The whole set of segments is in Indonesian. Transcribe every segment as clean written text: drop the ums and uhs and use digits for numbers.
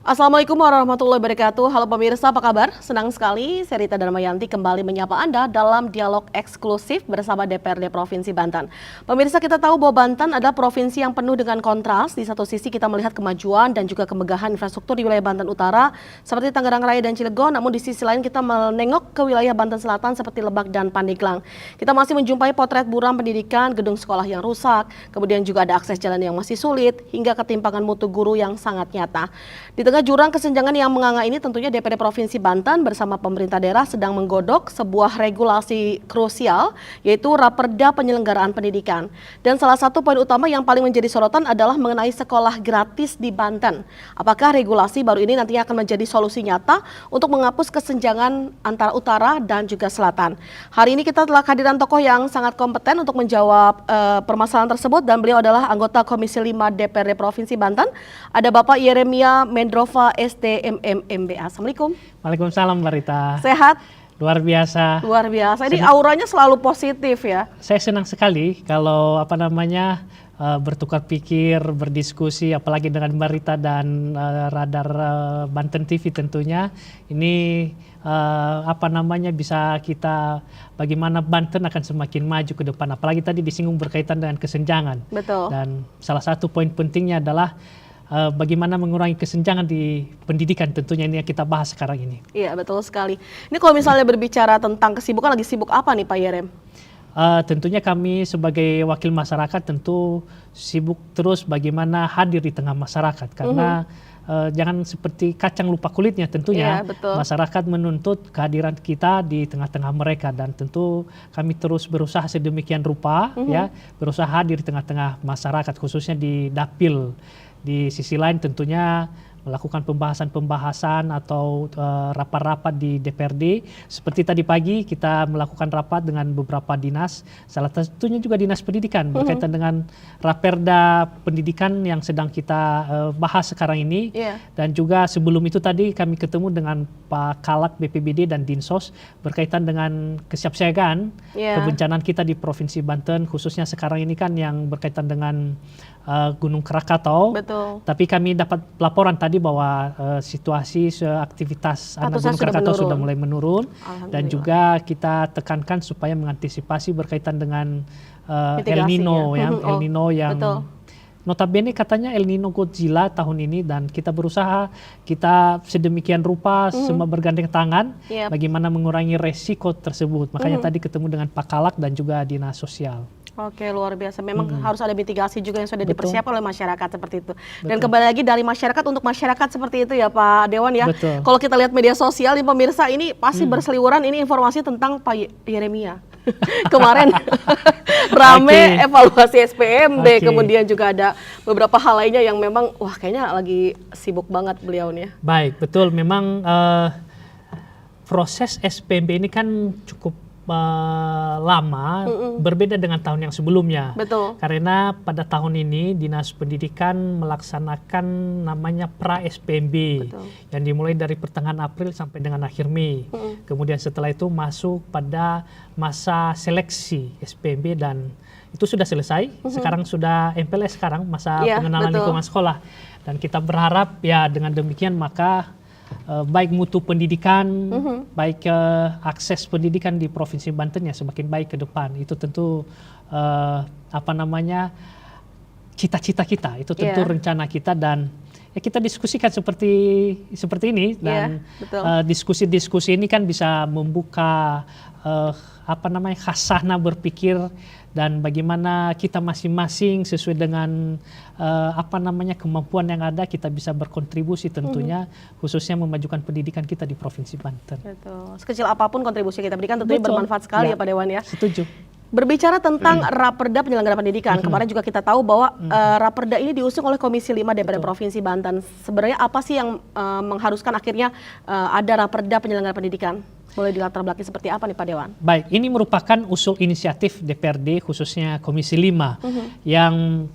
Assalamualaikum warahmatullahi wabarakatuh. Halo pemirsa, apa kabar? Senang sekali saya Rita Darmayanti kembali menyapa Anda dalam dialog eksklusif bersama DPRD Provinsi Banten. Pemirsa, kita tahu bahwa Banten adalah provinsi yang penuh dengan kontras. Di satu sisi kita melihat kemajuan dan juga kemegahan infrastruktur di wilayah Banten Utara seperti Tangerang Raya dan Cilegon, namun di sisi lain kita menengok ke wilayah Banten Selatan seperti Lebak dan Pandeglang. Kita masih menjumpai potret buram pendidikan, gedung sekolah yang rusak, kemudian juga ada akses jalan yang masih sulit, hingga ketimpangan mutu guru yang sangat nyata. Di tengah jurang kesenjangan yang menganga ini, tentunya DPRD Provinsi Banten bersama pemerintah daerah sedang menggodok sebuah regulasi krusial, yaitu Raperda Penyelenggaraan Pendidikan. Dan salah satu poin utama yang paling menjadi sorotan adalah mengenai sekolah gratis di Banten. Apakah regulasi baru ini nantinya akan menjadi solusi nyata untuk menghapus kesenjangan antara utara dan juga selatan? Hari ini kita telah kehadiran tokoh yang sangat kompeten untuk menjawab permasalahan tersebut, dan beliau adalah anggota Komisi 5 DPRD Provinsi Banten. Ada Bapak Yeremia Mendrova STMM MBA. Assalamualaikum. Waalaikumsalam Mbak Rita. Sehat? Luar biasa. Luar biasa. Ini auranya selalu positif ya. Saya senang sekali kalau bertukar pikir, berdiskusi, apalagi dengan Mbak Rita dan Radar Banten TV tentunya. Ini bisa kita bagaimana Banten akan semakin maju ke depan. Apalagi tadi disinggung berkaitan dengan kesenjangan. Betul. Dan salah satu poin pentingnya adalah bagaimana mengurangi kesenjangan di pendidikan, tentunya ini yang kita bahas sekarang ini. Iya, betul sekali. Ini kalau misalnya berbicara tentang kesibukan, lagi sibuk apa nih Pak Yerem? Tentunya kami sebagai wakil masyarakat tentu sibuk terus bagaimana hadir di tengah masyarakat, karena jangan seperti kacang lupa kulitnya tentunya. Iya, masyarakat menuntut kehadiran kita di tengah-tengah mereka, dan tentu kami terus berusaha sedemikian rupa ya, berusaha hadir di tengah-tengah masyarakat, khususnya di Dapil. Di sisi lain tentunya melakukan pembahasan atau rapat-rapat di DPRD. Seperti tadi pagi kita melakukan rapat dengan beberapa dinas, salah satunya juga Dinas Pendidikan berkaitan dengan Raperda Pendidikan yang sedang kita bahas sekarang ini. Dan juga sebelum itu tadi kami ketemu dengan Pak Kalak BPBD dan Dinsos berkaitan dengan kesiapsiagaan kebencanaan kita di Provinsi Banten, khususnya sekarang ini kan yang berkaitan dengan Gunung Krakatau. Betul. Tapi kami dapat laporan tadi bahwa situasi aktivitas anak Gunung Krakatau sudah mulai menurun, dan juga kita tekankan supaya mengantisipasi berkaitan dengan El Nino yang notabene katanya El Nino Godzilla tahun ini, dan kita berusaha kita sedemikian rupa semua bergandeng tangan bagaimana mengurangi resiko tersebut. Makanya tadi ketemu dengan Pak Kalak dan juga Dinas Sosial. Oke, luar biasa. Memang harus ada mitigasi juga yang sudah dipersiapkan oleh masyarakat seperti itu. Dan kembali lagi dari masyarakat untuk masyarakat seperti itu ya Pak Dewan ya. Kalau kita lihat media sosial nih pemirsa, ini pasti berseliweran ini informasi tentang Pak Yeremia. Kemarin rame evaluasi SPMB, kemudian juga ada beberapa hal lainnya yang memang wah kayaknya lagi sibuk banget beliau nih. Baik, betul. Memang proses SPMB ini kan cukup lama, berbeda dengan tahun yang sebelumnya. Betul. Karena pada tahun ini Dinas Pendidikan melaksanakan namanya pra-SPMB yang dimulai dari pertengahan April sampai dengan akhir Mei. Kemudian setelah itu masuk pada masa seleksi SPMB dan itu sudah selesai. Sekarang sudah MPLS sekarang, masa pengenalan lingkungan sekolah. Dan kita berharap ya dengan demikian maka baik mutu pendidikan, baik akses pendidikan di Provinsi Banten ya semakin baik ke depan. Itu tentu cita-cita kita, itu tentu rencana kita, dan ya kita diskusikan seperti ini, dan diskusi-diskusi ini kan bisa membuka khasana berpikir dan bagaimana kita masing-masing sesuai dengan kemampuan yang ada kita bisa berkontribusi tentunya khususnya memajukan pendidikan kita di Provinsi Banten. Betul. Sekecil apapun kontribusi kita berikan tentunya bermanfaat sekali ya Pak Dewan ya. Setuju. Berbicara tentang Raperda Penyelenggaraan Pendidikan, kemarin juga kita tahu bahwa Raperda ini diusung oleh Komisi 5 DPRD Provinsi Banten. Sebenarnya apa sih yang mengharuskan akhirnya ada Raperda Penyelenggaraan Pendidikan? Boleh dilatar belakangi seperti apa nih Pak Dewan? Baik, ini merupakan usul inisiatif DPRD khususnya Komisi 5 yang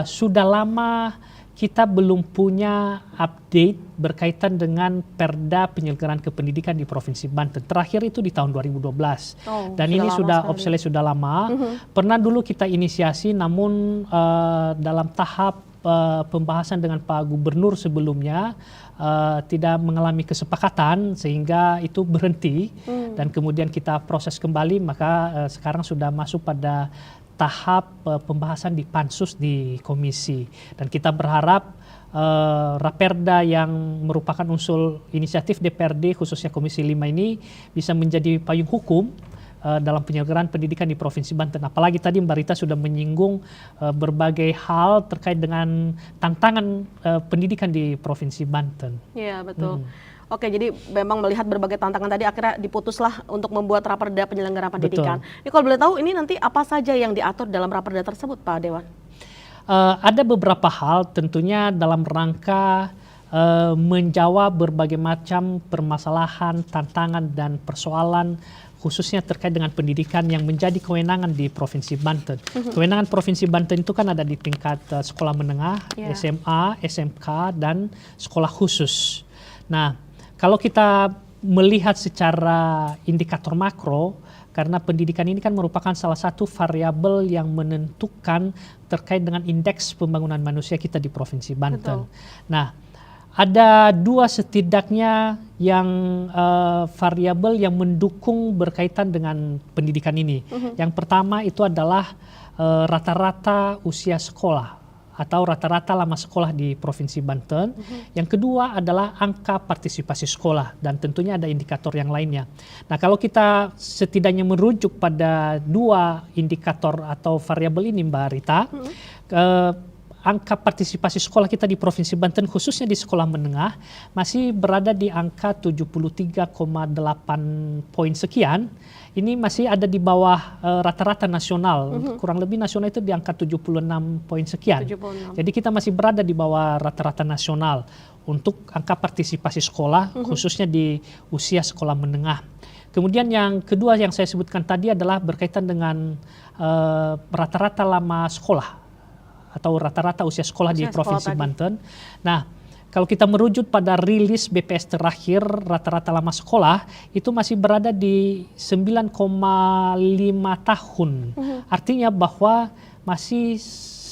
sudah lama kita belum punya update berkaitan dengan Perda Penyelenggaraan Kependidikan di Provinsi Banten. Terakhir itu di tahun 2012. Dan ini sudah obsolete, sudah lama. Pernah dulu kita inisiasi, namun dalam tahap pembahasan dengan Pak Gubernur sebelumnya tidak mengalami kesepakatan sehingga itu berhenti dan kemudian kita proses kembali, maka sekarang sudah masuk pada tahap pembahasan di pansus di komisi, dan kita berharap Raperda yang merupakan unsur inisiatif DPRD khususnya Komisi 5 ini bisa menjadi payung hukum dalam penyelenggaraan pendidikan di Provinsi Banten. Apalagi tadi Mbak Rita sudah menyinggung berbagai hal terkait dengan tantangan pendidikan di Provinsi Banten. Iya, betul. Oke, jadi memang melihat berbagai tantangan tadi akhirnya diputuslah untuk membuat Raperda penyelenggaraan pendidikan. Ini kalau boleh tahu ini nanti apa saja yang diatur dalam Raperda tersebut, Pak Dewan? Ada beberapa hal tentunya dalam rangka menjawab berbagai macam permasalahan, tantangan dan persoalan khususnya terkait dengan pendidikan yang menjadi kewenangan di Provinsi Banten. Kewenangan Provinsi Banten itu kan ada di tingkat sekolah menengah, SMA, SMK, dan sekolah khusus. Nah, kalau kita melihat secara indikator makro, karena pendidikan ini kan merupakan salah satu variabel yang menentukan terkait dengan indeks pembangunan manusia kita di Provinsi Banten. Nah, ada dua setidaknya yang variabel yang mendukung berkaitan dengan pendidikan ini. Yang pertama itu adalah rata-rata usia sekolah atau rata-rata lama sekolah di Provinsi Banten. Yang kedua adalah angka partisipasi sekolah, dan tentunya ada indikator yang lainnya. Nah, kalau kita setidaknya merujuk pada dua indikator atau variabel ini, Mbak Rita, angka partisipasi sekolah kita di Provinsi Banten khususnya di sekolah menengah masih berada di angka 73,8 poin sekian. Ini masih ada di bawah rata-rata nasional. Kurang lebih nasional itu di angka 76 poin sekian. 76. Jadi kita masih berada di bawah rata-rata nasional untuk angka partisipasi sekolah khususnya di usia sekolah menengah. Kemudian yang kedua yang saya sebutkan tadi adalah berkaitan dengan rata-rata lama sekolah atau rata-rata usia sekolah di Provinsi Banten. Nah, kalau kita merujuk pada rilis BPS terakhir, rata-rata lama sekolah itu masih berada di 9,5 tahun. Artinya bahwa masih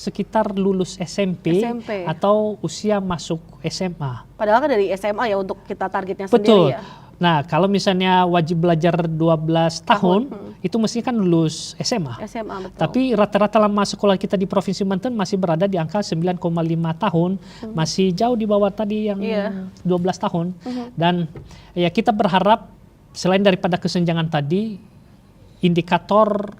sekitar lulus SMP atau usia masuk SMA. Padahal kan dari SMA ya untuk kita targetnya Betul. Sendiri ya. Nah, kalau misalnya wajib belajar 12 tahun, itu mestinya kan lulus SMA. Betul. Tapi rata-rata lama sekolah kita di Provinsi Banten masih berada di angka 9,5 tahun, masih jauh di bawah tadi yang 12 tahun. Dan ya kita berharap selain daripada kesenjangan tadi, indikator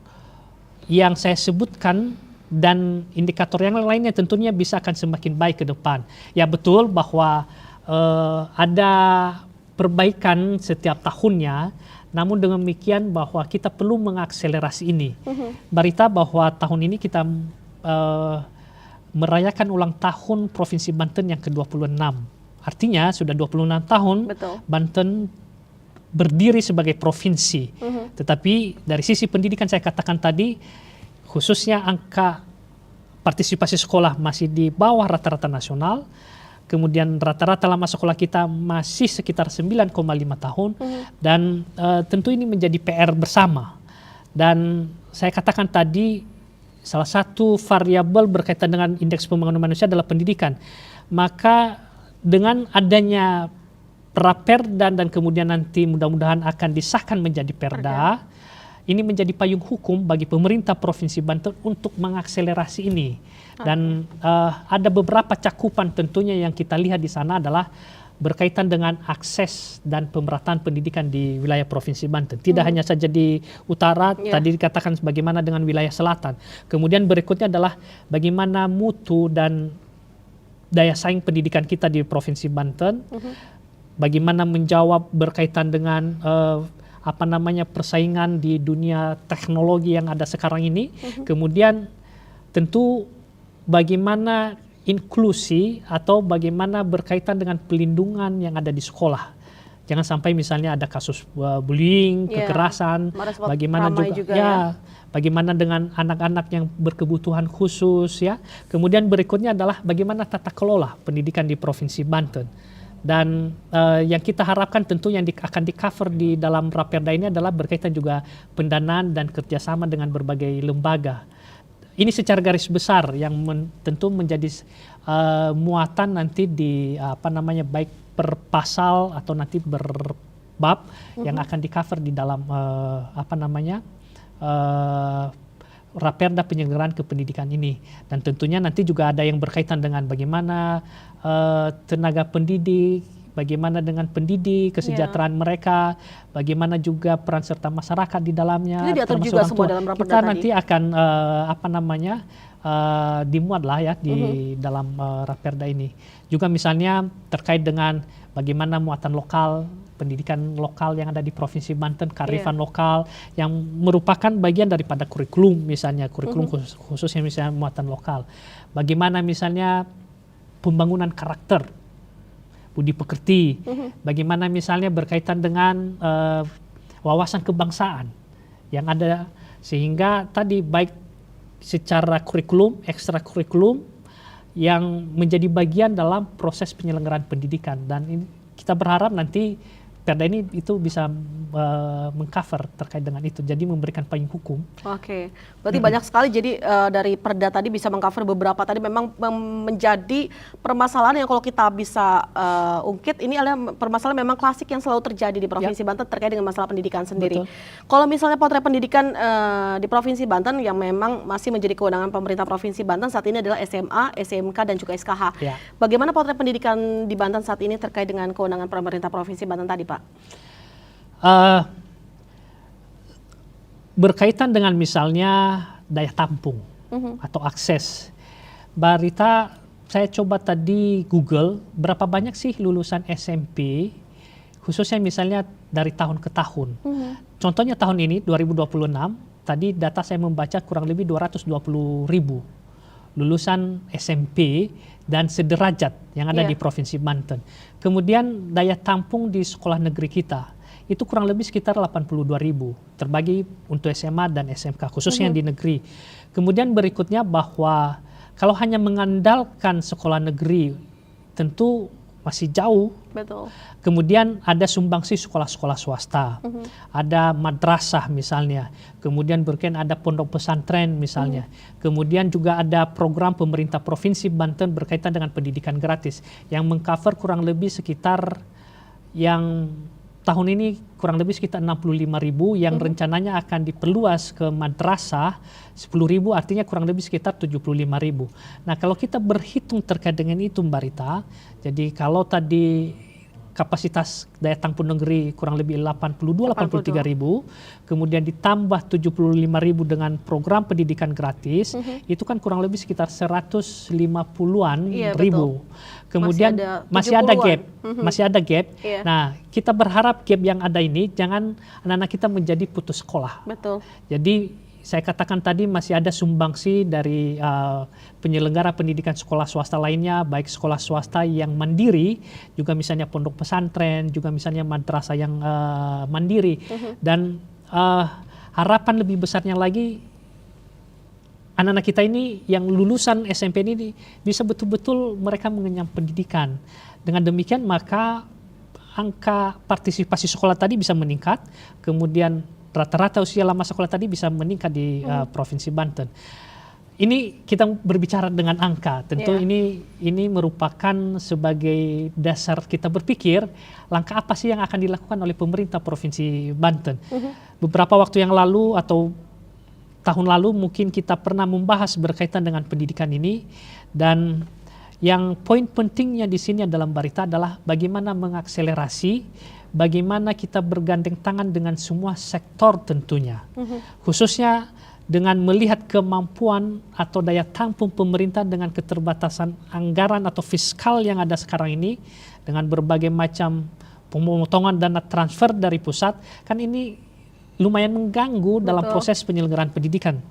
yang saya sebutkan dan indikator yang lainnya tentunya bisa akan semakin baik ke depan. Ya betul bahwa ada perbaikan setiap tahunnya, namun dengan demikian bahwa kita perlu mengakselerasi ini. Berita bahwa tahun ini kita merayakan ulang tahun Provinsi Banten yang ke-26. Artinya sudah 26 tahun Banten berdiri sebagai provinsi. Tetapi dari sisi pendidikan saya katakan tadi, khususnya angka partisipasi sekolah masih di bawah rata-rata nasional. Kemudian rata-rata lama sekolah kita masih sekitar 9,5 tahun. Dan tentu ini menjadi PR bersama. Dan saya katakan tadi salah satu variabel berkaitan dengan indeks pembangunan manusia adalah pendidikan. Maka dengan adanya Raperda dan kemudian nanti mudah-mudahan akan disahkan menjadi Perda, ini menjadi payung hukum bagi pemerintah Provinsi Banten untuk mengakselerasi ini. Dan ada beberapa cakupan tentunya yang kita lihat di sana adalah berkaitan dengan akses dan pemerataan pendidikan di wilayah Provinsi Banten. Tidak hanya saja di utara, tadi dikatakan bagaimana dengan wilayah selatan. Kemudian berikutnya adalah bagaimana mutu dan daya saing pendidikan kita di Provinsi Banten. Bagaimana menjawab berkaitan dengan persaingan di dunia teknologi yang ada sekarang ini. Kemudian tentu bagaimana inklusi atau bagaimana berkaitan dengan pelindungan yang ada di sekolah. Jangan sampai misalnya ada kasus bullying, kekerasan, bagaimana juga bagaimana dengan anak-anak yang berkebutuhan khusus ya. Kemudian berikutnya adalah bagaimana tata kelola pendidikan di Provinsi Banten. Dan yang kita harapkan tentu yang akan di-cover di dalam Raperda ini adalah berkaitan juga pendanaan dan kerjasama dengan berbagai lembaga. ini secara garis besar yang tentu menjadi muatan nanti di baik per pasal atau nanti berbab yang akan di cover di dalam Raperda penyelenggaraan kependidikan ini. Dan tentunya nanti juga ada yang berkaitan dengan bagaimana tenaga pendidik, bagaimana dengan pendidik, kesejahteraan mereka, bagaimana juga peran serta masyarakat di dalamnya. Ini diatur juga semua dalam Raperda kita tadi. nanti akan dimuat lah ya di dalam Raperda ini. Juga misalnya terkait dengan bagaimana muatan lokal, pendidikan lokal yang ada di Provinsi Banten, kearifan lokal yang merupakan bagian daripada kurikulum, misalnya kurikulum khususnya misalnya muatan lokal. Bagaimana misalnya pembangunan karakter, budi pekerti, bagaimana misalnya berkaitan dengan wawasan kebangsaan yang ada, sehingga tadi baik secara kurikulum, ekstra kurikulum yang menjadi bagian dalam proses penyelenggaraan pendidikan. Dan ini kita berharap nanti Perda ini itu bisa mengcover terkait dengan itu, jadi memberikan payung hukum. Oke, berarti banyak sekali. Jadi dari Perda tadi bisa mengcover beberapa tadi memang menjadi permasalahan yang kalau kita bisa ungkit, ini adalah permasalahan memang klasik yang selalu terjadi di Provinsi Banten terkait dengan masalah pendidikan sendiri. Kalau misalnya potret pendidikan di Provinsi Banten yang memang masih menjadi kewenangan pemerintah Provinsi Banten saat ini adalah SMA, SMK dan juga SKH. Bagaimana potret pendidikan di Banten saat ini terkait dengan kewenangan pemerintah Provinsi Banten tadi, Pak? Berkaitan dengan misalnya daya tampung atau akses. Mbak Rita, saya coba tadi Google berapa banyak sih lulusan SMP, khususnya misalnya dari tahun ke tahun. Contohnya tahun ini 2026, tadi data saya membaca kurang lebih 220.000 lulusan SMP dan sederajat yang ada di Provinsi Banten. Kemudian daya tampung di sekolah negeri kita itu kurang lebih sekitar 82.000 terbagi untuk SMA dan SMK khususnya yang di negeri. Kemudian berikutnya bahwa kalau hanya mengandalkan sekolah negeri tentu masih jauh. Betul. Kemudian ada sumbangsi sekolah-sekolah swasta, ada madrasah misalnya, kemudian berkaitan ada pondok pesantren misalnya, kemudian juga ada program pemerintah Provinsi Banten berkaitan dengan pendidikan gratis yang mengcover kurang lebih sekitar yang tahun ini kurang lebih sekitar 65.000 yang rencananya akan diperluas ke madrasah 10.000, artinya kurang lebih sekitar 75.000. Nah, kalau kita berhitung terkait dengan itu Mbak Rita, jadi kalau tadi kapasitas daya tampung negeri kurang lebih 83.000, kemudian ditambah 75.000 dengan program pendidikan gratis, itu kan kurang lebih sekitar 150-an ribu. Kemudian masih ada gap, masih ada gap. Nah, kita berharap gap yang ada ini jangan anak-anak kita menjadi putus sekolah. Betul. Jadi saya katakan tadi masih ada sumbangsi dari penyelenggara pendidikan sekolah swasta lainnya, baik sekolah swasta yang mandiri, juga misalnya pondok pesantren, juga misalnya madrasah yang mandiri. Dan harapan lebih besarnya lagi, anak-anak kita ini yang lulusan SMP ini bisa betul-betul mereka mengenyam pendidikan. Dengan demikian maka angka partisipasi sekolah tadi bisa meningkat, kemudian rata-rata usia lama sekolah tadi bisa meningkat di Provinsi Banten. Ini kita berbicara dengan angka, tentu ini merupakan sebagai dasar kita berpikir langkah apa sih yang akan dilakukan oleh pemerintah Provinsi Banten. Beberapa waktu yang lalu atau tahun lalu mungkin kita pernah membahas berkaitan dengan pendidikan ini, dan yang poin pentingnya di sini adalah Mbak Rita adalah bagaimana mengakselerasi, bagaimana kita bergandeng tangan dengan semua sektor tentunya, khususnya dengan melihat kemampuan atau daya tampung pemerintah dengan keterbatasan anggaran atau fiskal yang ada sekarang ini, dengan berbagai macam pemotongan dana transfer dari pusat, kan ini lumayan mengganggu dalam proses penyelenggaraan pendidikan.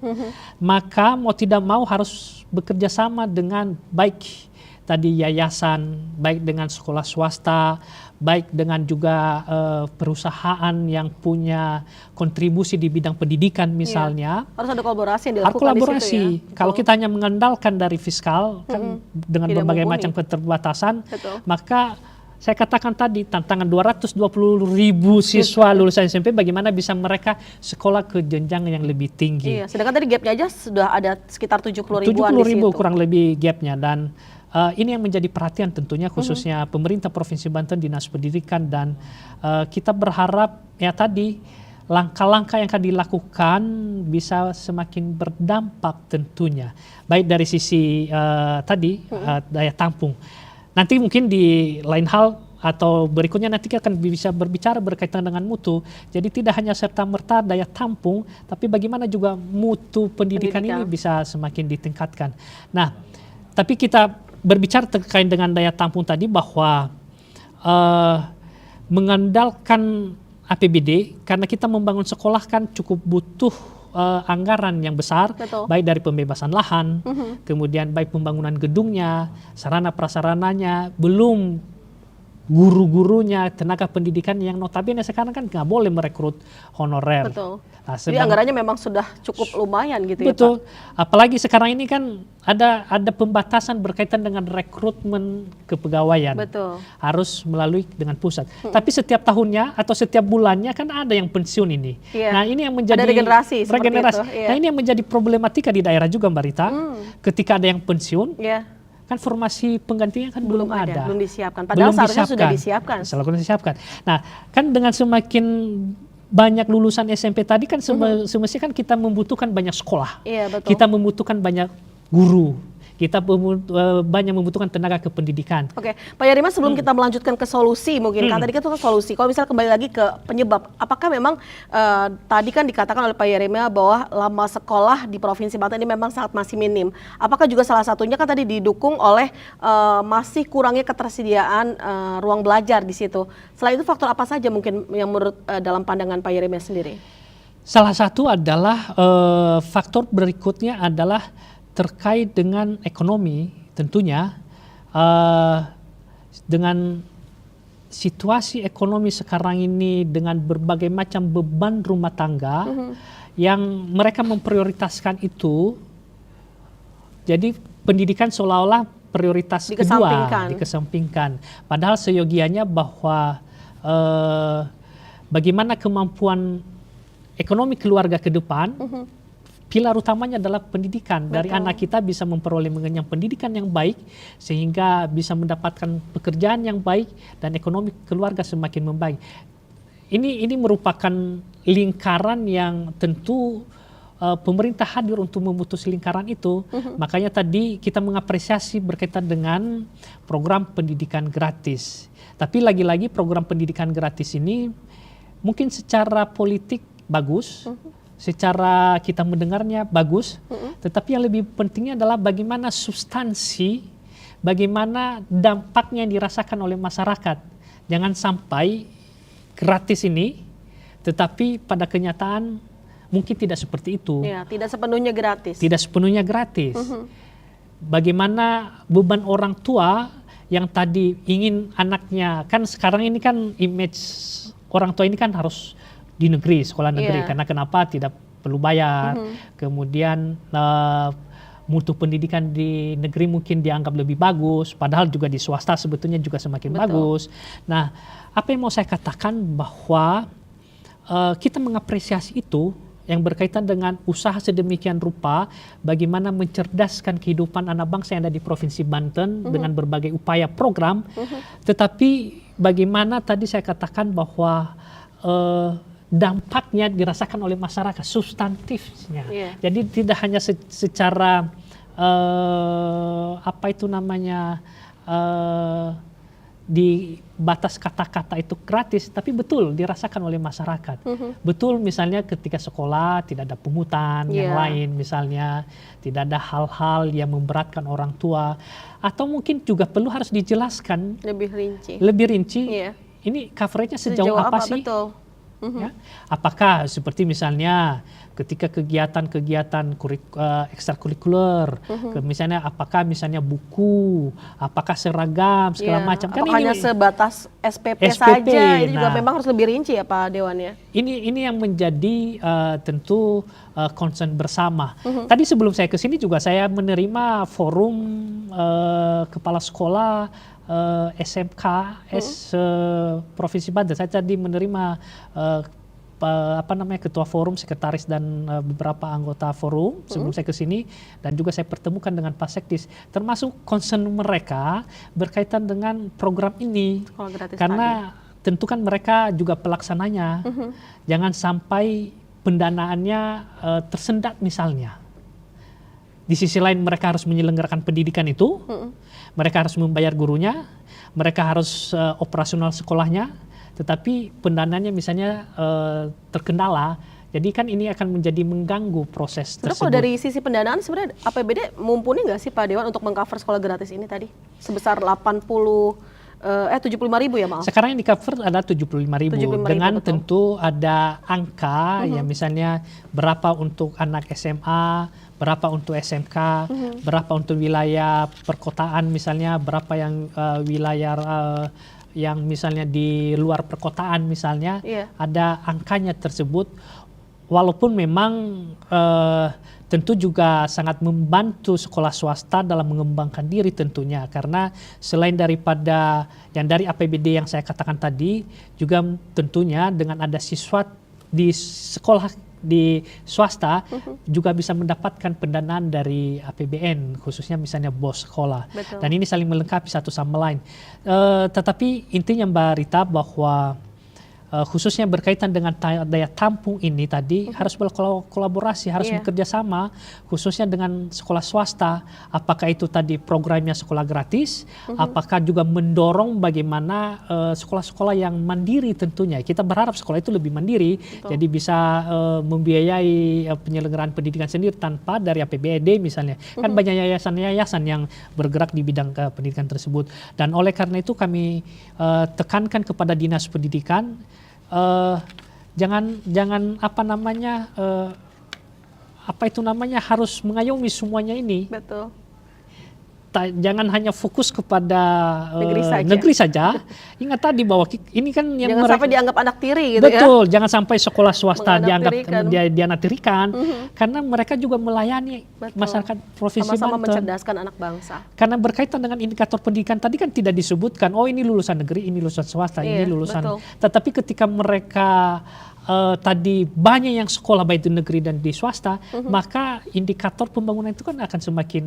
Maka mau tidak mau harus bekerja sama dengan baik tadi yayasan, baik dengan sekolah swasta, baik dengan juga perusahaan yang punya kontribusi di bidang pendidikan misalnya. Harus ada kolaborasi yang dilakukan harus kolaborasi. di situ ya. Kalau kita hanya mengandalkan dari fiskal kan dengan berbagai macam keterbatasan, maka saya katakan tadi tantangan 220.000 siswa lulusan SMP, bagaimana bisa mereka sekolah ke jenjang yang lebih tinggi. Iya, sedangkan tadi gapnya aja sudah ada sekitar 70 ribuan 70.000 di situ. kurang lebih gapnya, dan ini yang menjadi perhatian tentunya khususnya pemerintah Provinsi Banten, Dinas Pendidikan, dan kita berharap ya tadi langkah-langkah yang akan dilakukan bisa semakin berdampak tentunya, baik dari sisi daya tampung. Nanti mungkin di lain hal atau berikutnya nanti kita akan bisa berbicara berkaitan dengan mutu. Jadi tidak hanya serta-merta daya tampung, tapi bagaimana juga mutu pendidikan ini bisa semakin ditingkatkan. Nah, tapi kita berbicara terkait dengan daya tampung tadi bahwa mengandalkan APBD, karena kita membangun sekolah kan cukup butuh anggaran yang besar, baik dari pembebasan lahan, kemudian baik pembangunan gedungnya, sarana prasarananya, belum guru-gurunya, tenaga pendidikan yang notabene sekarang kan nggak boleh merekrut honorer. Betul. Nah, jadi anggarannya memang sudah cukup lumayan gitu ya Pak. Betul. Apalagi sekarang ini kan ada pembatasan berkaitan dengan rekrutmen kepegawaian. Betul. Harus melalui dengan pusat. Tapi setiap tahunnya atau setiap bulannya kan ada yang pensiun ini. Nah, ini yang menjadi ada regenerasi. Nah, ini yang menjadi problematika di daerah juga, Mbak Rita. Ketika ada yang pensiun, kan formasi penggantinya kan belum ada. Belum disiapkan. Padahal seharusnya sudah disiapkan. Disiapkan. Nah, kan dengan semakin banyak lulusan SMP tadi kan semestinya kan kita membutuhkan banyak sekolah. Iya, betul. Kita membutuhkan banyak guru. Kita banyak membutuhkan tenaga kependidikan. Oke, Pak Yarima, sebelum kita melanjutkan ke solusi mungkin, kan tadi kan itu solusi. Kalau misalnya kembali lagi ke penyebab, apakah memang tadi kan dikatakan oleh Pak Yarima bahwa lama sekolah di Provinsi Banten ini memang sangat masih minim. Apakah juga salah satunya kan tadi didukung oleh masih kurangnya ketersediaan ruang belajar di situ. Selain itu faktor apa saja mungkin yang menurut dalam pandangan Pak Yarima sendiri? Salah satu adalah faktor berikutnya adalah terkait dengan ekonomi tentunya, dengan situasi ekonomi sekarang ini dengan berbagai macam beban rumah tangga yang mereka memprioritaskan itu, jadi pendidikan seolah-olah prioritas kedua, dikesampingkan. Padahal seyogianya bahwa bagaimana kemampuan ekonomi keluarga ke depan, pilar utamanya adalah pendidikan. Dari anak kita bisa memperoleh mengenyam pendidikan yang baik sehingga bisa mendapatkan pekerjaan yang baik dan ekonomi keluarga semakin membaik. Ini merupakan lingkaran yang tentu pemerintah hadir untuk memutus lingkaran itu. Makanya tadi kita mengapresiasi berkaitan dengan program pendidikan gratis. Tapi lagi-lagi program pendidikan gratis ini mungkin secara politik bagus, secara kita mendengarnya bagus, tetapi yang lebih pentingnya adalah bagaimana substansi, bagaimana dampaknya yang dirasakan oleh masyarakat. Jangan sampai gratis ini, tetapi pada kenyataan mungkin tidak seperti itu. Ya, tidak sepenuhnya gratis. Tidak sepenuhnya gratis. Bagaimana beban orang tua yang tadi ingin anaknya, kan sekarang ini kan image orang tua ini kan harus di negeri, sekolah negeri, karena kenapa tidak perlu bayar, kemudian mutu pendidikan di negeri mungkin dianggap lebih bagus, padahal juga di swasta sebetulnya juga semakin bagus. Nah, apa yang mau saya katakan bahwa kita mengapresiasi itu yang berkaitan dengan usaha sedemikian rupa, bagaimana mencerdaskan kehidupan anak bangsa yang ada di Provinsi Banten dengan berbagai upaya program, tetapi bagaimana tadi saya katakan bahwa dampaknya dirasakan oleh masyarakat, substantifnya. Jadi tidak hanya secara apa itu namanya di batas kata-kata itu gratis, tapi betul dirasakan oleh masyarakat. Betul misalnya ketika sekolah tidak ada pungutan yang lain, misalnya tidak ada hal-hal yang memberatkan orang tua, atau mungkin juga perlu harus dijelaskan lebih rinci. Ini coveragenya sejauh apa sih? Betul. Ya? Apakah seperti misalnya ketika kegiatan-kegiatan ekstrakurikuler, misalnya apakah misalnya buku, apakah seragam segala macam. Kan apakah ini hanya sebatas SPP, SPP, saja? Ini juga nah. memang harus lebih rinci ya Pak Dewan ya. Ini yang menjadi tentu concern bersama. Tadi sebelum saya ke sini juga saya menerima forum kepala sekolah SMK Provinsi Banten. Saya tadi menerima ketua forum, sekretaris dan beberapa anggota forum sebelum saya ke sini, dan juga saya pertemukan dengan Pak Sekdis, termasuk concern mereka berkaitan dengan program ini. Karena tentu kan mereka juga pelaksananya. Jangan sampai pendanaannya tersendat misalnya. Di sisi lain mereka harus menyelenggarakan pendidikan itu, mereka harus membayar gurunya, mereka harus operasional sekolahnya, tetapi pendanaannya misalnya terkendala. Jadi kan ini akan menjadi mengganggu proses tersebut. Kalau dari sisi pendanaan sebenarnya APBD mumpuni nggak sih Pak Dewan untuk mengcover sekolah gratis ini tadi? Sebesar 75.000 ya maaf. Sekarang yang di cover ada 75.000 dengan betul. Tentu ada angka ya, misalnya berapa untuk anak SMA, berapa untuk SMK, berapa untuk wilayah perkotaan misalnya, berapa yang wilayah yang misalnya di luar perkotaan misalnya, ada angkanya tersebut. Walaupun memang tentu juga sangat membantu sekolah swasta dalam mengembangkan diri tentunya, karena selain daripada yang dari APBD yang saya katakan tadi, juga tentunya dengan ada siswa di sekolah di swasta juga bisa mendapatkan pendanaan dari APBN, khususnya misalnya BOS sekolah. Betul. Dan ini saling melengkapi satu sama lain. Tetapi intinya Mbak Rita bahwa khususnya berkaitan dengan daya tampung ini tadi harus berkolaborasi, harus bekerja sama khususnya dengan sekolah swasta. Apakah itu tadi programnya sekolah gratis, apakah juga mendorong bagaimana sekolah-sekolah yang mandiri tentunya. Kita berharap sekolah itu lebih mandiri, jadi bisa membiayai penyelenggaraan pendidikan sendiri tanpa dari APBD misalnya. Kan banyak yayasan-yayasan yang bergerak di bidang pendidikan tersebut. Dan oleh karena itu kami tekankan kepada Dinas Pendidikan, jangan harus mengayomi semuanya ini. Betul. Jangan hanya fokus kepada negeri saja. Ingat tadi bahwa ini kan yang jangan sampai dianggap anak tiri gitu. Betul, jangan sampai sekolah swasta dianggap dianaktirikan, karena mereka juga melayani masyarakat Provinsi Banten. Sama-sama mencerdaskan anak bangsa. Karena berkaitan dengan indikator pendidikan tadi kan tidak disebutkan, oh ini lulusan negeri, ini lulusan swasta, ini lulusan. Tetapi ketika mereka tadi banyak yang sekolah baik di negeri dan di swasta, maka indikator pembangunan itu kan akan semakin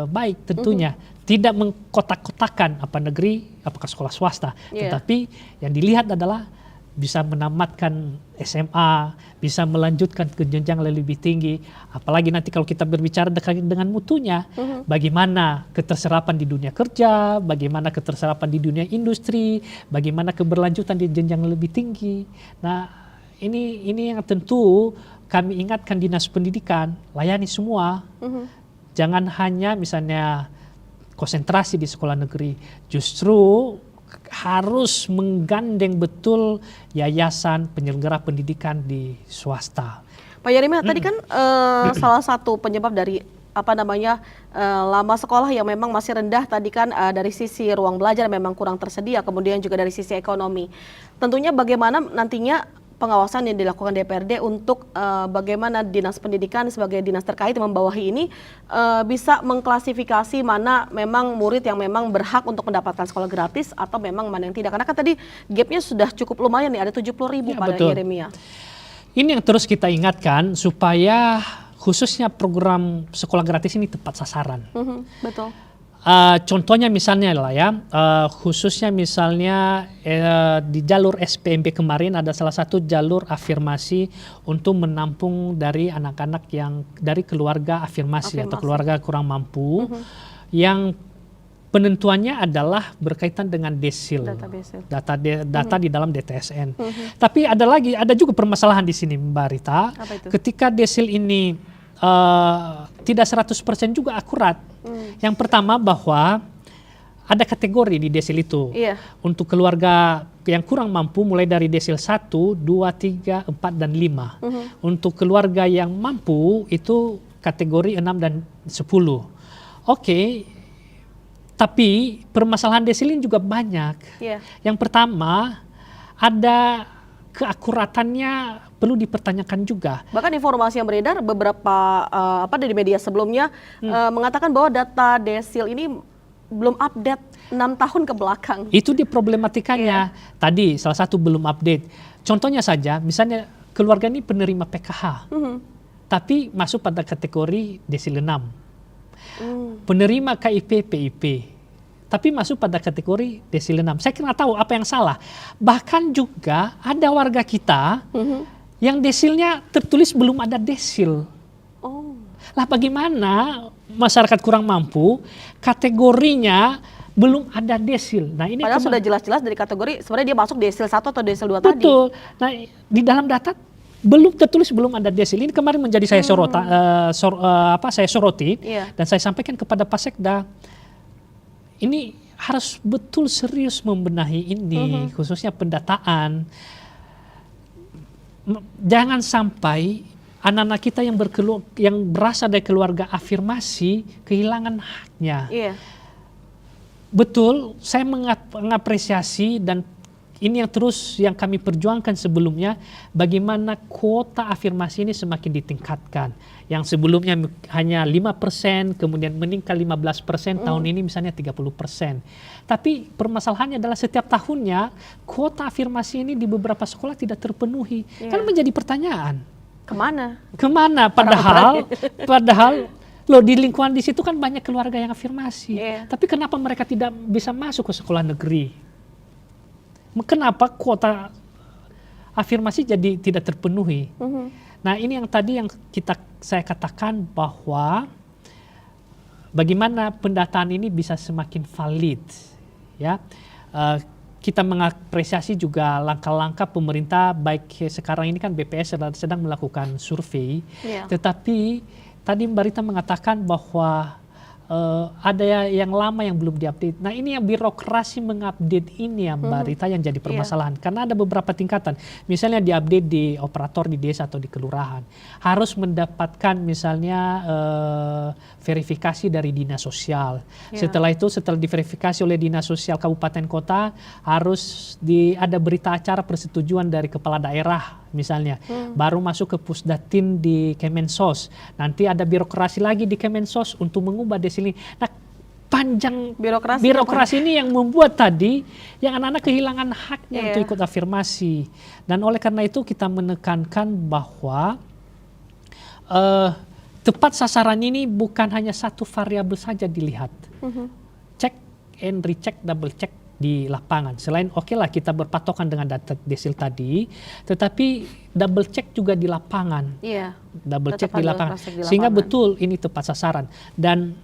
baik tentunya. Tidak mengkotak-kotakan apa negeri, apakah sekolah swasta, tetapi yang dilihat adalah bisa menamatkan SMA, bisa melanjutkan ke jenjang lebih tinggi. Apalagi nanti kalau kita berbicara dengan mutunya, bagaimana keterserapan di dunia kerja, bagaimana keterserapan di dunia industri, bagaimana keberlanjutan di jenjang lebih tinggi. Nah, ini yang tentu kami ingatkan Dinas Pendidikan, layani semua. Jangan hanya misalnya konsentrasi di sekolah negeri, justru harus menggandeng betul yayasan penyelenggara pendidikan di swasta. Pak Yeremia, tadi kan salah satu penyebab dari lama sekolah yang memang masih rendah tadi kan dari sisi ruang belajar memang kurang tersedia, kemudian juga dari sisi ekonomi. Tentunya bagaimana nantinya pengawasan yang dilakukan DPRD untuk bagaimana Dinas Pendidikan sebagai dinas terkait yang membawahi ini bisa mengklasifikasi mana memang murid yang memang berhak untuk mendapatkan sekolah gratis atau memang mana yang tidak. Karena kan tadi gapnya sudah cukup lumayan nih, ada 70.000 pada Yeremia. Ini yang terus kita ingatkan supaya khususnya program sekolah gratis ini tepat sasaran. Betul. Contohnya misalnya lah ya, khususnya misalnya di jalur SPMB kemarin ada salah satu jalur afirmasi untuk menampung dari anak-anak yang dari keluarga afirmasi atau keluarga kurang mampu, yang penentuannya adalah berkaitan dengan desil, data di dalam DTSN. Tapi ada juga permasalahan di sini Mbak Rita, ketika desil ini tidak 100% juga akurat. Yang pertama bahwa ada kategori di desil itu. Iya. Untuk keluarga yang kurang mampu mulai dari desil 1, 2, 3, 4, dan 5. Untuk keluarga yang mampu itu kategori 6 dan 10. Oke, tapi permasalahan desil ini juga banyak. Iya. Yang pertama, ada keakuratannya perlu dipertanyakan juga. Bahkan informasi yang beredar beberapa dari media sebelumnya mengatakan bahwa data desil ini belum update 6 tahun ke belakang. Itu di problematikanya. Tadi salah satu belum update. Contohnya saja, misalnya keluarga ini penerima PKH, tapi masuk pada kategori desil 6. Penerima KIP, PIP, tapi masuk pada kategori desil 6. Saya kira tahu apa yang salah. Bahkan juga ada warga kita yang desilnya tertulis belum ada desil. Lah bagaimana masyarakat kurang mampu kategorinya belum ada desil. Nah, ini padahal sudah jelas-jelas dari kategori sebenarnya dia masuk desil 1 atau desil 2 tadi. Betul. Nah, di dalam data belum tertulis belum ada desil. Ini kemarin menjadi saya saya soroti dan saya sampaikan kepada Pak Sekda. Ini harus betul serius membenahi ini, khususnya pendataan. Jangan sampai anak-anak kita yang berasal dari keluarga afirmasi kehilangan haknya. Iya. Betul, saya mengapresiasi dan ini yang kami perjuangkan sebelumnya, bagaimana kuota afirmasi ini semakin ditingkatkan. Yang sebelumnya hanya 5%, kemudian meningkat 15%, tahun ini misalnya 30%. Tapi permasalahannya adalah setiap tahunnya kuota afirmasi ini di beberapa sekolah tidak terpenuhi. Kan menjadi pertanyaan. Kemana? Padahal loh di lingkungan di situ kan banyak keluarga yang afirmasi. Tapi kenapa mereka tidak bisa masuk ke sekolah negeri? Kenapa kuota afirmasi jadi tidak terpenuhi? Nah, ini yang tadi yang saya katakan bahwa bagaimana pendataan ini bisa semakin valid, ya. Kita mengapresiasi juga langkah-langkah pemerintah, baik sekarang ini kan BPS sedang melakukan survei, tetapi tadi Mbak Rita mengatakan bahwa ada yang lama yang belum diupdate. Nah, ini yang birokrasi mengupdate ini ya Mbak Rita yang jadi permasalahan. Karena ada beberapa tingkatan. Misalnya diupdate di operator di desa atau di kelurahan. Harus mendapatkan misalnya verifikasi dari dinas sosial. Setelah itu, setelah diverifikasi oleh dinas sosial kabupaten kota, harus ada berita acara persetujuan dari kepala daerah misalnya. Baru masuk ke Pusdatin di Kemensos. Nanti ada birokrasi lagi di Kemensos untuk mengubah desil ini. Nah, panjang birokrasi ini yang membuat tadi yang anak-anak kehilangan haknya untuk ikut afirmasi. Dan oleh karena itu kita menekankan bahwa tepat sasaran ini bukan hanya satu variabel saja dilihat. Cek and recheck, double check di lapangan. Selain lah kita berpatokan dengan data desil tadi, tetapi double check juga di lapangan. Double check di lapangan. Sehingga betul ini tepat sasaran. Dan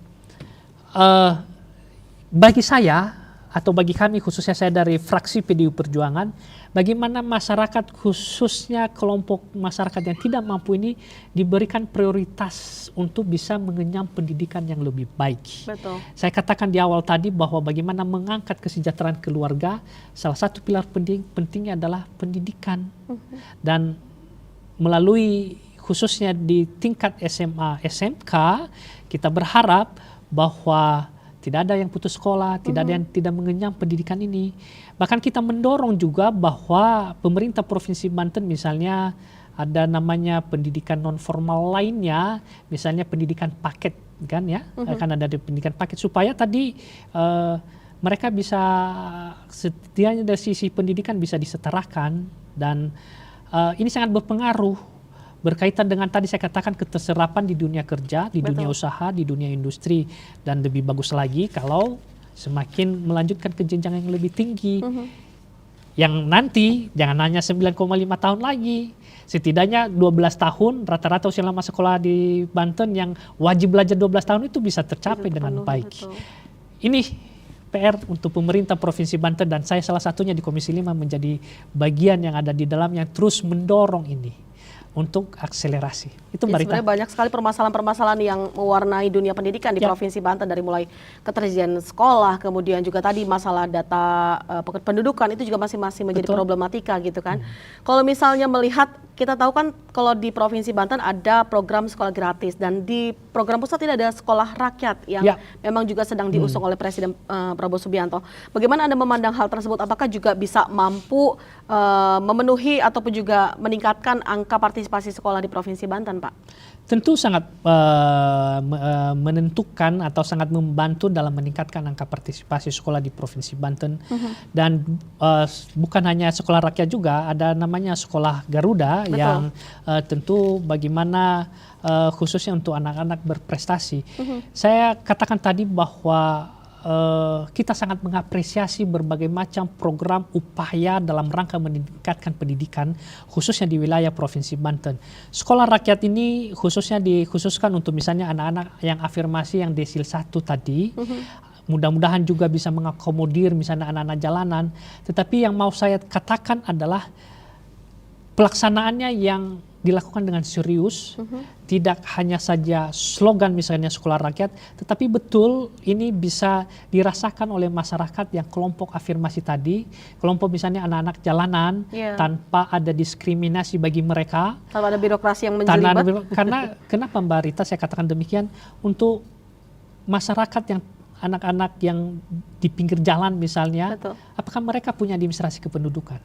bagi saya atau bagi kami khususnya saya dari fraksi PDI Perjuangan, bagaimana masyarakat khususnya kelompok masyarakat yang tidak mampu ini diberikan prioritas untuk bisa mengenyam pendidikan yang lebih baik. Betul. Saya katakan di awal tadi bahwa bagaimana mengangkat kesejahteraan keluarga, salah satu pilar pentingnya adalah pendidikan. Dan melalui khususnya di tingkat SMA, SMK, kita berharap bahwa tidak ada yang putus sekolah, tidak ada yang tidak mengenyam pendidikan ini. Bahkan kita mendorong juga bahwa pemerintah Provinsi Banten misalnya ada namanya pendidikan non formal lainnya, misalnya pendidikan paket kan ya, akan ada pendidikan paket supaya tadi mereka bisa setidaknya dari sisi pendidikan bisa disetarakan dan ini sangat berpengaruh. Berkaitan dengan tadi saya katakan keterserapan di dunia kerja, di dunia usaha, di dunia industri. Dan lebih bagus lagi kalau semakin melanjutkan ke jenjang yang lebih tinggi. Yang nanti jangan hanya 9,5 tahun lagi. Setidaknya 12 tahun rata-rata usia lama sekolah di Banten yang wajib belajar 12 tahun itu bisa tercapai dengan baik. Ini PR untuk pemerintah Provinsi Banten dan saya salah satunya di Komisi 5 menjadi bagian yang ada di dalam yang terus mendorong ini. untuk akselerasi. Itu Ya, Mbak Rita. sebenarnya banyak sekali permasalahan-permasalahan yang mewarnai dunia pendidikan di Provinsi Banten, dari mulai ketersediaan sekolah, kemudian juga tadi masalah data pendudukan itu juga masih menjadi Betul. problematika gitu kan. Kalau misalnya melihat, kita tahu kan kalau di Provinsi Banten ada program sekolah gratis, dan di program pusat ini ada sekolah rakyat yang memang juga sedang diusung oleh Presiden Prabowo Subianto. Bagaimana Anda memandang hal tersebut? Apakah juga bisa mampu memenuhi ataupun juga meningkatkan angka partisipasi sekolah di Provinsi Banten, Pak? Tentu sangat menentukan atau sangat membantu dalam meningkatkan angka partisipasi sekolah di Provinsi Banten. Dan bukan hanya sekolah rakyat juga, ada namanya sekolah Garuda. Betul. Yang tentu bagaimana khususnya untuk anak-anak berprestasi. Saya katakan tadi bahwa kita sangat mengapresiasi berbagai macam program upaya dalam rangka meningkatkan pendidikan khususnya di wilayah Provinsi Banten. Sekolah rakyat ini khususnya dikhususkan untuk misalnya anak-anak yang afirmasi yang desil 1 tadi. Mudah-mudahan juga bisa mengakomodir misalnya anak-anak jalanan. Tetapi yang mau saya katakan adalah pelaksanaannya yang dilakukan dengan serius, tidak hanya saja slogan misalnya sekolah rakyat, tetapi betul ini bisa dirasakan oleh masyarakat yang kelompok afirmasi tadi, kelompok misalnya anak-anak jalanan, tanpa ada diskriminasi bagi mereka, tanpa ada birokrasi yang menjelibat. Karena kenapa Mbak Rita saya katakan demikian, untuk masyarakat yang anak-anak yang di pinggir jalan misalnya, apakah mereka punya administrasi kependudukan?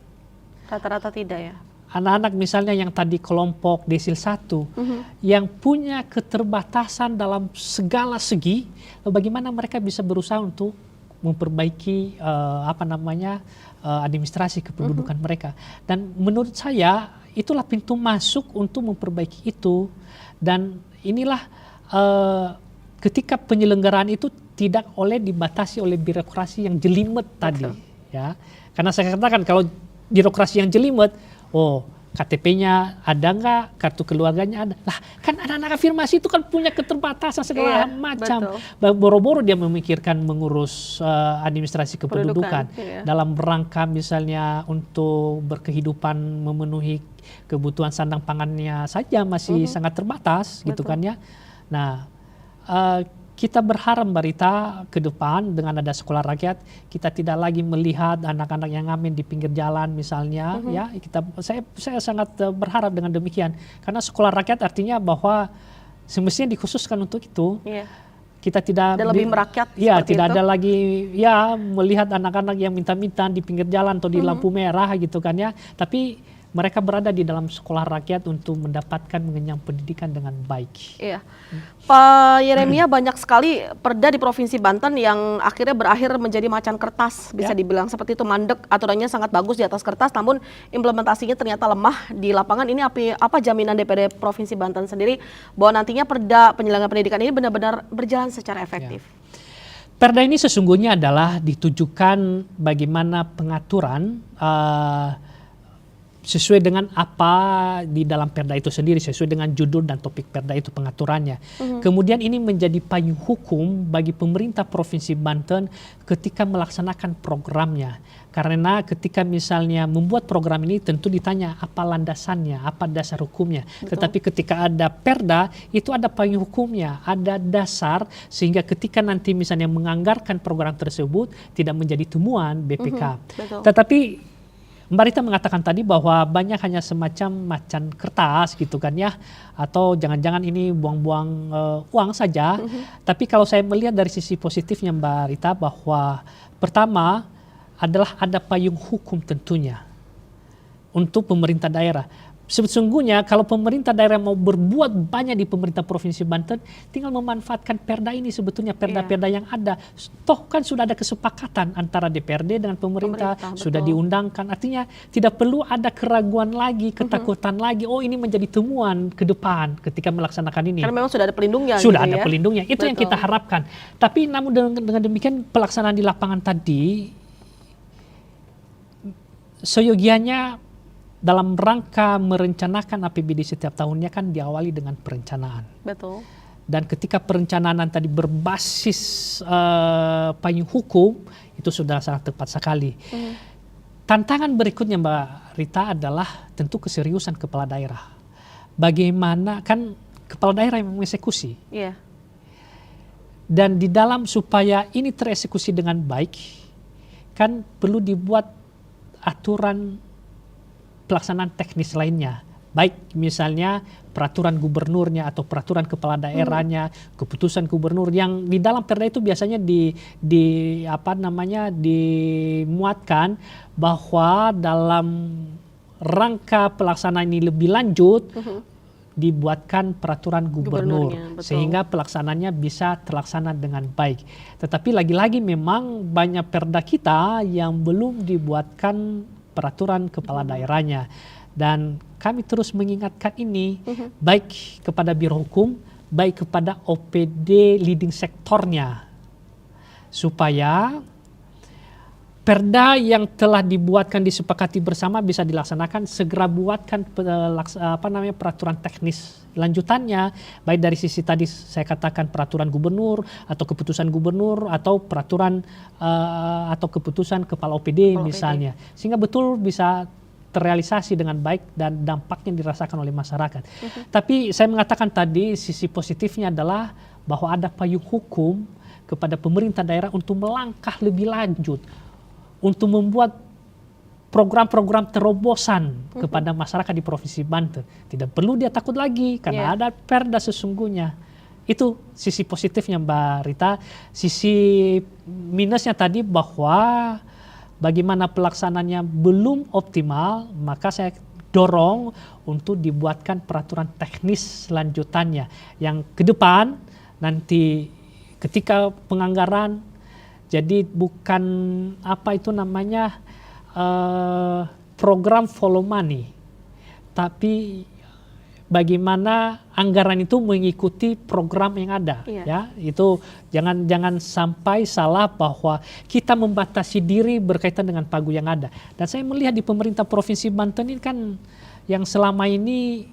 Rata-rata tidak ya. Anak-anak misalnya yang tadi kelompok desil 1 yang punya keterbatasan dalam segala segi, bagaimana mereka bisa berusaha untuk memperbaiki administrasi kependudukan mereka. Dan menurut saya itulah pintu masuk untuk memperbaiki itu. Dan inilah ketika penyelenggaraan itu tidak oleh dibatasi oleh birokrasi yang jelimet tadi, ya. Karena saya katakan kalau birokrasi yang jelimet, KTP-nya ada nggak, kartu keluarganya ada. Lah kan anak-anak afirmasi itu kan punya keterbatasan segala macam. Boro-boro dia memikirkan mengurus administrasi kependudukan. Dalam rangka misalnya untuk berkehidupan memenuhi kebutuhan sandang pangannya saja masih sangat terbatas gitu kan ya. Nah kita berharap Mbak Rita ke depan dengan ada sekolah rakyat, kita tidak lagi melihat anak-anak yang ngamen di pinggir jalan misalnya, ya. Saya sangat berharap dengan demikian, karena sekolah rakyat artinya bahwa semestinya dikhususkan untuk itu. Kita tidak lebih merakyat. Ya, tidak ada lagi ya melihat anak-anak yang minta-minta di pinggir jalan atau di lampu merah gitu kan ya, tapi mereka berada di dalam sekolah rakyat untuk mendapatkan mengenyam pendidikan dengan baik. Iya. Pak Yeremia, banyak sekali perda di Provinsi Banten yang akhirnya berakhir menjadi macan kertas, bisa dibilang seperti itu, mandek, aturannya sangat bagus di atas kertas, namun implementasinya ternyata lemah di lapangan. Ini apa jaminan DPD Provinsi Banten sendiri bahwa nantinya perda penyelenggaraan pendidikan ini benar-benar berjalan secara efektif? Perda ini sesungguhnya adalah ditujukan bagaimana pengaturan sesuai dengan apa di dalam perda itu sendiri, sesuai dengan judul dan topik perda itu pengaturannya. Kemudian ini menjadi payung hukum bagi pemerintah Provinsi Banten ketika melaksanakan programnya. Karena ketika misalnya membuat program ini tentu ditanya apa landasannya, apa dasar hukumnya. Tetapi ketika ada perda itu ada payung hukumnya, ada dasar, sehingga ketika nanti misalnya menganggarkan program tersebut tidak menjadi temuan BPK. Tetapi Mbak Rita mengatakan tadi bahwa banyak hanya semacam macan kertas gitu kan ya, atau jangan-jangan ini buang-buang uang saja. Tapi kalau saya melihat dari sisi positifnya Mbak Rita, bahwa pertama adalah ada payung hukum tentunya untuk pemerintah daerah. Sesungguhnya kalau pemerintah daerah mau berbuat banyak di pemerintah Provinsi Banten, tinggal memanfaatkan perda ini, sebetulnya perda-perda yang ada. Toh kan sudah ada kesepakatan antara DPRD dengan pemerintah sudah diundangkan. Artinya tidak perlu ada keraguan lagi, ketakutan lagi. Oh ini menjadi temuan ke depan ketika melaksanakan ini. Karena memang sudah ada pelindungnya. Sudah ada pelindungnya. Itu yang kita harapkan. Tapi namun dengan demikian pelaksanaan di lapangan tadi, seyogianya dalam rangka merencanakan APBD setiap tahunnya kan diawali dengan perencanaan. Betul. Dan ketika perencanaan tadi berbasis payung hukum, itu sudah sangat tepat sekali. Tantangan berikutnya Mbak Rita adalah tentu keseriusan kepala daerah. bagaimana kan kepala daerah yang mengeksekusi. Iya. Dan di dalam supaya ini tereksekusi dengan baik, kan perlu dibuat aturan pelaksanaan teknis lainnya. Baik misalnya peraturan gubernurnya atau peraturan kepala daerahnya, keputusan gubernur yang di dalam perda itu biasanya dimuatkan bahwa dalam rangka pelaksanaan ini lebih lanjut, dibuatkan peraturan gubernur sehingga pelaksananya bisa terlaksana dengan baik. Tetapi lagi-lagi memang banyak perda kita yang belum dibuatkan peraturan kepala daerahnya. Dan kami terus mengingatkan ini baik kepada Biro Hukum, baik kepada OPD leading sektornya, supaya perda yang telah dibuatkan disepakati bersama bisa dilaksanakan, segera buatkan peraturan teknis lanjutannya, baik dari sisi tadi saya katakan peraturan gubernur atau keputusan gubernur atau peraturan atau keputusan kepala OPD misalnya, sehingga betul bisa terrealisasi dengan baik dan dampaknya dirasakan oleh masyarakat. Tapi saya mengatakan tadi sisi positifnya adalah bahwa ada payung hukum kepada pemerintah daerah untuk melangkah lebih lanjut, untuk membuat program-program terobosan kepada masyarakat di Provinsi Banten. Tidak perlu dia takut lagi karena ada perda sesungguhnya. Itu sisi positifnya Mbak Rita. Sisi minusnya tadi bahwa bagaimana pelaksananya belum optimal, maka saya dorong untuk dibuatkan peraturan teknis lanjutannya yang ke depan nanti ketika penganggaran. Jadi bukan program follow money, tapi bagaimana anggaran itu mengikuti program yang ada. Ya, itu jangan sampai salah bahwa kita membatasi diri berkaitan dengan pagu yang ada. Dan saya melihat di pemerintah Provinsi Banten ini kan yang selama ini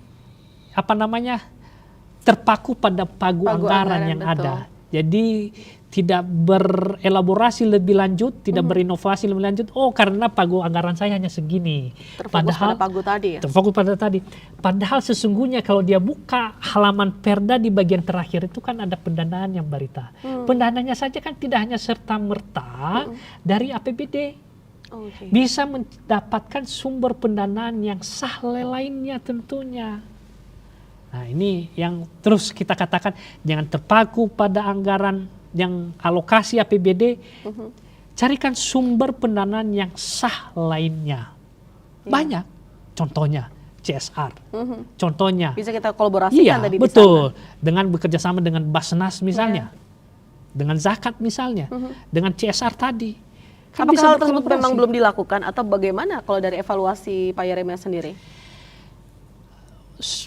terpaku pada pagu anggaran yang ada. Jadi tidak berelaborasi lebih lanjut, tidak berinovasi lebih lanjut. Oh, karena pagu anggaran saya hanya segini. Terfokus pada pagu tadi ya? Terfokus pada tadi. Padahal sesungguhnya kalau dia buka halaman perda di bagian terakhir itu kan ada pendanaan yang Barita. Pendanaannya saja kan tidak hanya serta-merta dari APBD. Bisa mendapatkan sumber pendanaan yang sah lainnya tentunya. Nah ini yang terus kita katakan, jangan terpaku pada anggaran yang alokasi APBD, carikan sumber pendanaan yang sah lainnya. Banyak, contohnya CSR, contohnya. Bisa kita kolaborasikan tadi betul. Di sana. Dengan bekerja sama dengan Basnas misalnya, dengan zakat misalnya, dengan CSR tadi. Kan apakah hal tersebut memang belum dilakukan atau bagaimana kalau dari evaluasi Pak Yeremia sendiri?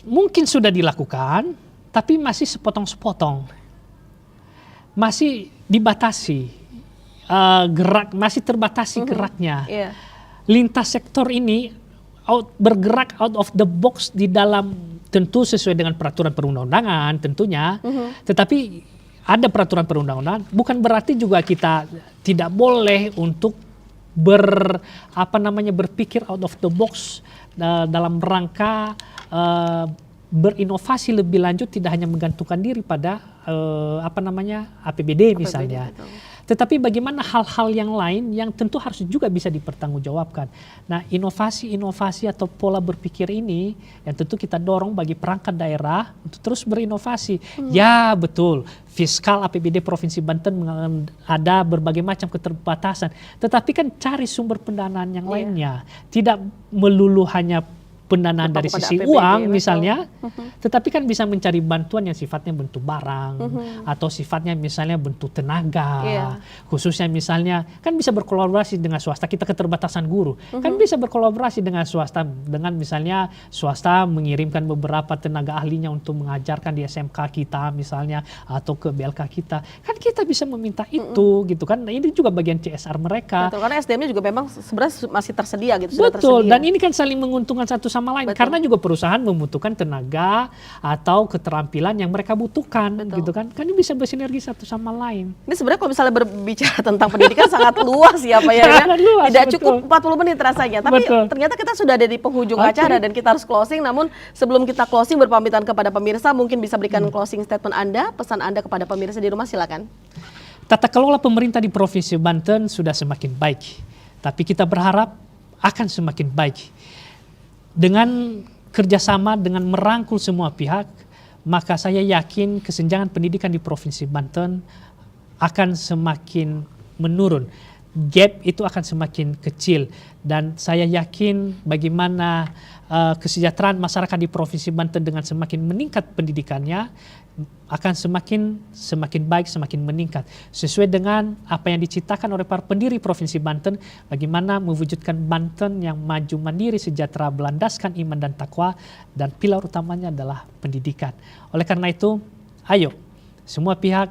Mungkin sudah dilakukan, tapi masih sepotong-sepotong. Masih dibatasi masih terbatasi geraknya. Lintas sektor ini bergerak out of the box di dalam, tentu sesuai dengan peraturan perundang-undangan tentunya. Tetapi ada peraturan perundang-undangan, bukan berarti juga kita tidak boleh untuk berpikir out of the box dalam rangka berinovasi lebih lanjut, tidak hanya menggantungkan diri pada APBD misalnya. Tetapi bagaimana hal-hal yang lain yang tentu harus juga bisa dipertanggungjawabkan. Nah, inovasi-inovasi atau pola berpikir ini yang tentu kita dorong bagi perangkat daerah untuk terus berinovasi. Ya betul, fiskal APBD Provinsi Banten ada berbagai macam keterbatasan. Tetapi kan cari sumber pendanaan yang lainnya. Tidak melulu hanya pendanaan dari sisi APBD, uang misalnya, tetapi kan bisa mencari bantuan yang sifatnya bentuk barang atau sifatnya misalnya bentuk tenaga, khususnya misalnya kan bisa berkolaborasi dengan swasta. Kita keterbatasan guru, kan bisa berkolaborasi dengan swasta, dengan misalnya swasta mengirimkan beberapa tenaga ahlinya untuk mengajarkan di SMK kita misalnya atau ke BLK kita, kan kita bisa meminta itu gitu kan. Nah, ini juga bagian CSR mereka. Betul, karena SDM-nya juga memang sebenarnya masih tersedia gitu. Betul, dan ini kan saling menguntungkan satu sama lain. Betul. Karena juga perusahaan membutuhkan tenaga atau keterampilan yang mereka butuhkan, Betul. gitu kan? Kan ini bisa bersinergi satu sama lain. Ini sebenarnya kalau misalnya berbicara tentang pendidikan sangat luas ya Pak ya. Sangat luas, Tidak betul. cukup 40 menit rasanya. Tapi Betul. ternyata kita sudah ada di penghujung Oke. acara dan kita harus closing. Namun sebelum kita closing berpamitan kepada pemirsa, mungkin bisa berikan closing statement Anda, pesan Anda kepada pemirsa di rumah, silakan. Tata kelola pemerintah di Provinsi Banten sudah semakin baik. Tapi kita berharap akan semakin baik. Dengan kerjasama, dengan merangkul semua pihak, maka saya yakin kesenjangan pendidikan di Provinsi Banten akan semakin menurun. Gap itu akan semakin kecil. Dan saya yakin bagaimana kesejahteraan masyarakat di Provinsi Banten dengan semakin meningkat pendidikannya, akan semakin baik, semakin meningkat. Sesuai dengan apa yang diciptakan oleh para pendiri Provinsi Banten, bagaimana mewujudkan Banten yang maju mandiri, sejahtera, berlandaskan iman dan takwa, dan pilar utamanya adalah pendidikan. Oleh karena itu, ayo semua pihak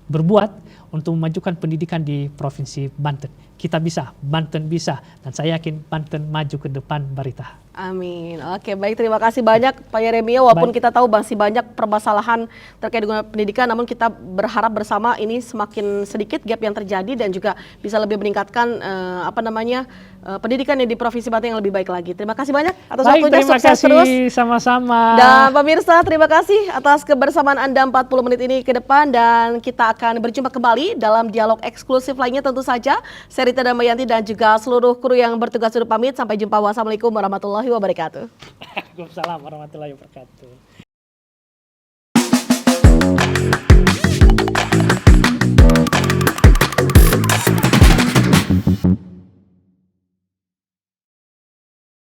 berbuat untuk memajukan pendidikan di Provinsi Banten. Kita bisa, Banten bisa, dan saya yakin Banten maju ke depan, Barita. Amin. Oke, baik, terima kasih banyak Pak Yeremia. Walaupun kita tahu masih banyak permasalahan terkait dengan pendidikan, namun kita berharap bersama ini semakin sedikit gap yang terjadi dan juga bisa lebih meningkatkan pendidikan yang di Provinsi Banten yang lebih baik lagi. Terima kasih banyak atas Baik, waktunya, terima sukses kasih terus. sama-sama. Dan pemirsa, terima kasih atas kebersamaan Anda 40 menit ini ke depan, dan kita akan berjumpa kembali dalam dialog eksklusif lainnya tentu saja. Serita Damayanti dan juga seluruh kru yang bertugas undur pamit. Sampai jumpa. Wassalamualaikum warahmatullahi wabarakatuh. Waalaikumsalam warahmatullahi wabarakatuh.